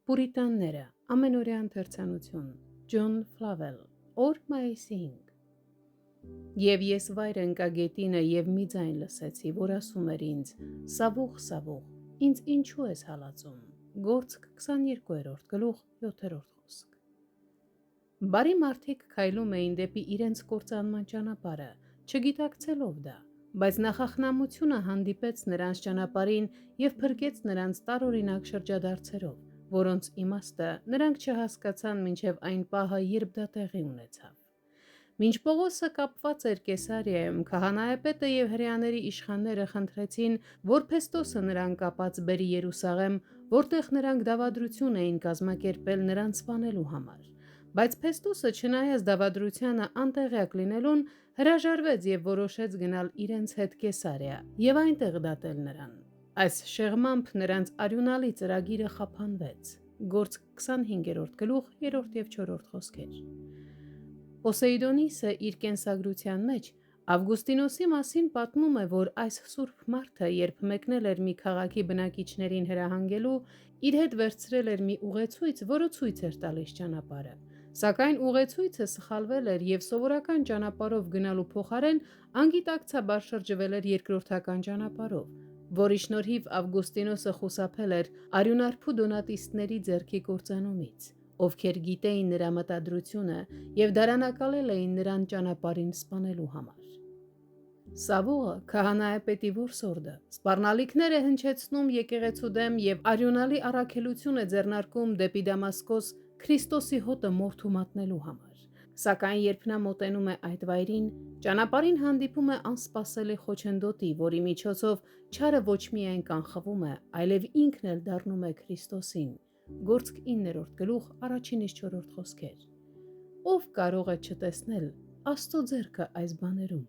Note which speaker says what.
Speaker 1: Պուրիտանները, ամենօրյա ընթերցանություն, Ջոն Ֆլավել, օր մայիսի 5։ Եվ ես վայր ընկա գետինը և մի ձայն լսեցի, որ ասում էր ինձ. «Սավուղ, Սավուղ, ինձ ինչու ես հալածում»։ Գործք 22-րդ գլուխ 7-րդ խոսք։ Բարի մարդիկ քայլում էին դեպի իրենց կործանման ճանապարհը, չգիտակցելով դա, բայց նախախնամությունը հանդիպեց նրանց ճանապարհին և փրկեց նրանց տարօրինակ շրջադարձերով, որոնց իմաստը նրանք չհասկացան մինչև այն պահը, երբ դա տեղի ունեցավ։ Մինչ Պողոսը կապված էր Կեսարիայում, քահանայապետը և հրեաների իշխանները խնդրեցին, որ Փեստոսը նրան կապած բերի Երուսաղեմ, որտեղ նրանք դավադրություն էին կազմակերպել նրան սպանելու համար։ Բայց Փեստոսը, չնայած դավադրությանը անտեղյակ լինելուն, հրաժարվեց և որոշեց գնալ իրենց հետ Կեսարիա և այնտեղ դատել նրան։ Այս շեղմամբ նրանց արյունալի ծրագիրը խափանվեց։ Գործք 25-րդ գլուխ 3 և 4 խոսքեր։ Պոսեյդոնիսը իր կենսագրության մեջ Ավգուստինոսի մասին պատմում է, որ այս սուրբ մարդը, երբ մեկնել էր մի քաղաքի բնակիչներին հրահանգելու, իր հետ վերցրել էր մի ուղեցույց, որը ցույց էր տալիս ճանապարհը։ Սակայն ուղեցույցը սխալվել էր և սովորական ճանապարհով գնալու փոխարեն անգիտակցաբար շրջվել էր երկրորդական ճանապարհով, որի շնորհիվ Ավգուստինոսը խուսափել էր արյունարբու դոնատիստների ձեռքի կործանումից, ովքեր գիտեին նրա մտադրությունը և դարանակալել էին նրան ճանապարհին սպանելու համար։ Սավուղը, քահանայապետի որսորդը, սպառնալիքներ է հնչեցնում եկեղեցու դեմ և արյունալի առաքելություն է ձեռնարկում դեպի Դամասկոս Քրիստոսի հոտը մորթու մատնելու համար։ Սակայն երբ նա մոտենում է այդ վայրին, ճանապարհին հանդիպում է անսպասելի խոչընդոտի, որի միջոցով չարը ոչ միայն կանխվում է, այլև ինքն էլ դառնում է Քրիստոսին։ Գործք 9-րդ գլուխ 1-ից 4 խոսքեր։ Ով կարող է չտեսնել Աստծո ձեռքը այս բաներում։